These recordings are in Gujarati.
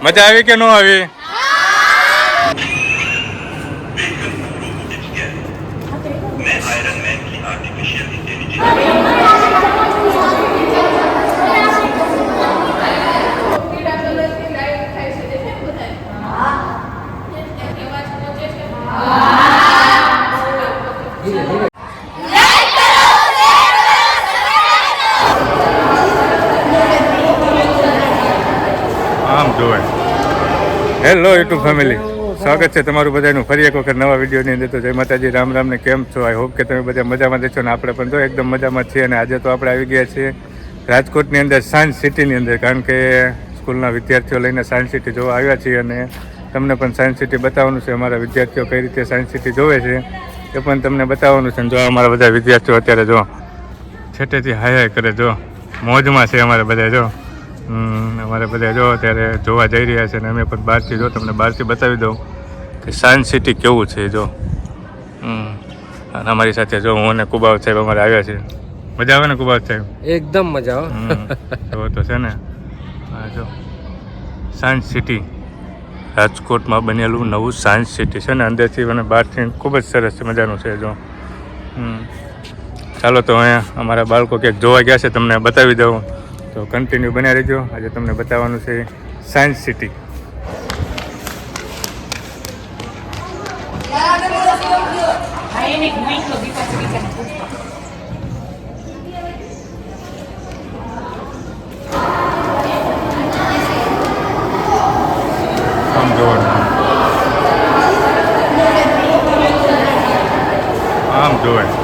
મજા આવી કે ન આવી? આમ જોવે. હેલો યુટ્યુબ ફેમિલી, સ્વાગત છે તમારું બધાનું ફરી એક વખત નવા વિડીયોની અંદર. તો જય માતાજી, રામ રામ ને કેમ છો? આઈ હોપ કે તમે બધા મજામાં જશો ને આપણે પણ તો એકદમ મજામાં છીએ. અને આજે તો આપણે આવી ગયા છીએ રાજકોટની અંદર સાયન્સ સિટીની અંદર, કારણ કે સ્કૂલના વિદ્યાર્થીઓ લઈને સાયન્સ સિટી જોવા આવ્યા છીએ અને તમને પણ સાયન્સ સિટી બતાવવાનું છે. અમારા વિદ્યાર્થીઓ કઈ રીતે સાયન્સ સિટી જોવે છે એ પણ તમને બતાવવાનું છે. જો અમારા બધા વિદ્યાર્થીઓ અત્યારે જો છેટેથી હાય હાય કરે, જો મોજમાં છે અમારે બધા. જો અમારે બધા જો અત્યારે જોવા જઈ રહ્યા છે અને અમે પણ બહારથી જો તમને બહારથી બતાવી દઉં કે સાયન્સ સિટી કેવું છે. જો અને અમારી સાથે જો હું અને કુબાવ સાહેબ અમારે આવ્યા છે. મજા આવે ને કુબાવ સાહેબ? એકદમ મજા આવે. તો છે ને હા, જો સાયન્સ સિટી રાજકોટમાં બનેલું નવું સાયન્સ સિટી છે ને, અંદરથી અને બહારથી ખૂબ જ સરસ મજાનું છે. જો ચાલો તો અહીંયા અમારા બાળકો ક્યાંક જોવા ગયા છે, તમને બતાવી દઉં. તો કન્ટિન્યુ બન્યા રહેજો. આજે તમને બતાવવાનું છે સાયન્સ સિટી. આમ જોવાનું, આમ જોવાય.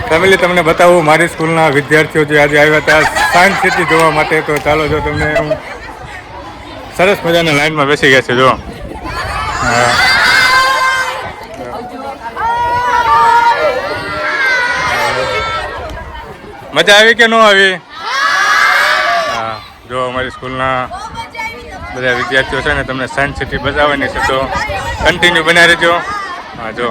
ફેમિલી, તમને બતાવું મારી સ્કૂલના વિદ્યાર્થીઓ જે આજે આવ્યા હતા સાયન્સ સિટી જોવા માટે. તો ચાલો, જો તમને હું સરસ મજાના લાઈનમાં બેસી ગયા છે. જો મજા આવી કે ન આવી? હા, જો અમારી સ્કૂલના બધા વિદ્યાર્થીઓ છે ને તમને સાયન્સ સિટી બતાવવાની છે, તો કન્ટિન્યુ બના રહેજો. હા જો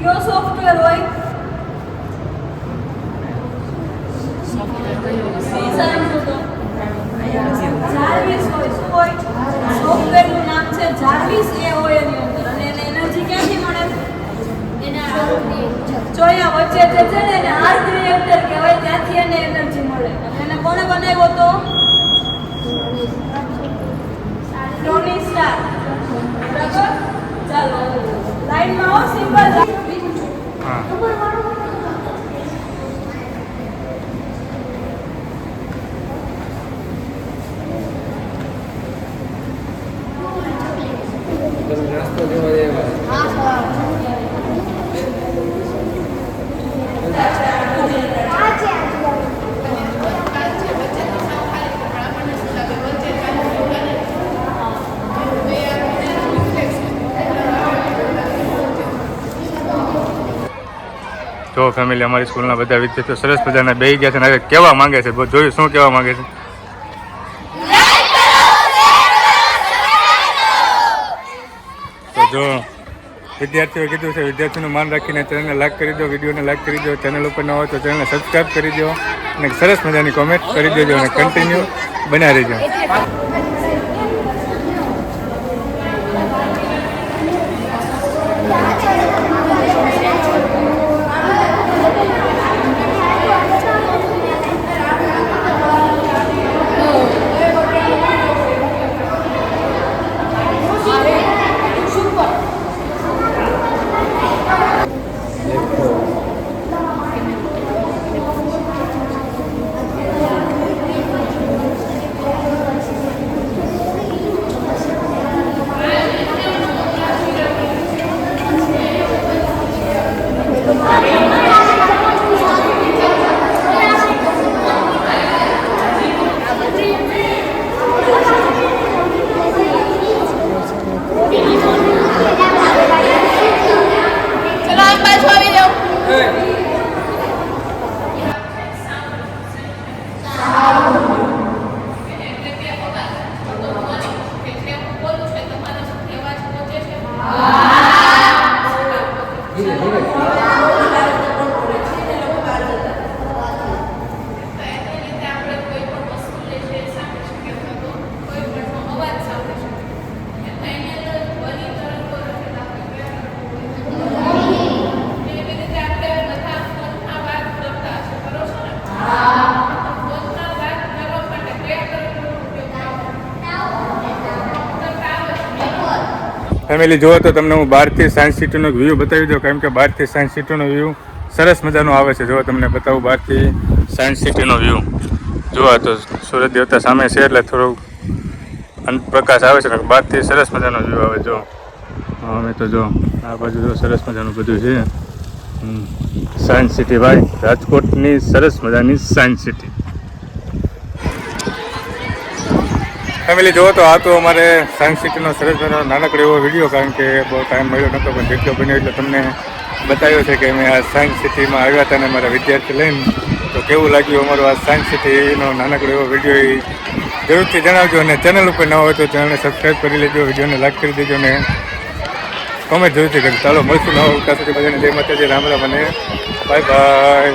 કયો સોફ્ટવેર હોય? જાર્વિસ હોય. શું હોય? સોફ્ટવેરનું નામ છે જાર્વિસ. એ હોય એની અંદર અને એને એનર્જી ક્યાંથી મળે? ચોયા વચ્ચે જે છે ને એને આર્ક રિએક્ટર કહેવાય. ત્યાંથી એને એનર્જી મળે. અને એને કોણે બનાવ્યો તો? Tony star. બરાબર? ચાલો લાઈનમાં આવો. સિમ્પલ. હા નાસ્તો જોવા જેવા જો ફેમિલી અમારી સ્કૂલના બધા વિદ્યાર્થીઓ સરસ મજાના બેસી ગયા છે અને હવે કહેવા માંગે છે. જોયું શું કહેવા માંગે છે? તો જો વિદ્યાર્થીઓએ કીધું છે વિદ્યાર્થીનું માન રાખીને ચેનલને લાઈક કરી દો, વિડીયોને લાઈક કરી દો, ચેનલ ઉપર ન હોય તો ચેનલને સબસ્ક્રાઈબ કરી દો અને સરસ મજાની કોમેન્ટ કરી દેજો અને કન્ટિન્યુ બન્યા રહેજો. ફેમિલી જુઓ તો તમને હું બહારથી સાયન્સ સિટીનો વ્યૂ બતાવી દઉં, કેમ કે બહારથી સાયન્સ સિટીનો વ્યૂ સરસ મજાનો આવે છે. જો તમને બતાવું બહારથી સાયન્સ સિટીનો વ્યૂ. જુઓ તો સૂરજ દેવતા સામે છે એટલે થોડુંક પ્રકાશ આવે છે. બહારથી સરસ મજાનો વ્યૂ આવે. જો અમે તો જો આ બાજુ જો સરસ મજાનું બધું છે. સાયન્સ સિટી ભાઈ, રાજકોટની સરસ મજાની સાયન્સ સિટી. ફેમિલી જુઓ તો આ તો અમારે સાયન્સ સિટીનો સરસ મજાનો નાનકડો એવો વિડીયો, કારણ કે બહુ ટાઈમ મળ્યો નહોતો, પણ જેટલો બન્યો એટલે તમને બતાવ્યો છે કે અમે આ સાયન્સ સિટીમાં આવ્યા હતા અને અમારા વિદ્યાર્થી લઈને. તો કેવું લાગ્યું અમારો આ સાયન્સ સિટીનો નાનકડો એવો વિડીયો એ જરૂરથી જણાવજો. અને ચેનલ ઉપર ન હોય તો ચેનલને સબસ્ક્રાઈબ કરી લેજો, વિડીયોને લાઈક કરી દેજો અને કોમેન્ટ જરૂરથી કરજો. ચાલો મળશું નવા ત્યાં સુધી બધાને જય માતાજી, રામ રામ અને બાય બાય.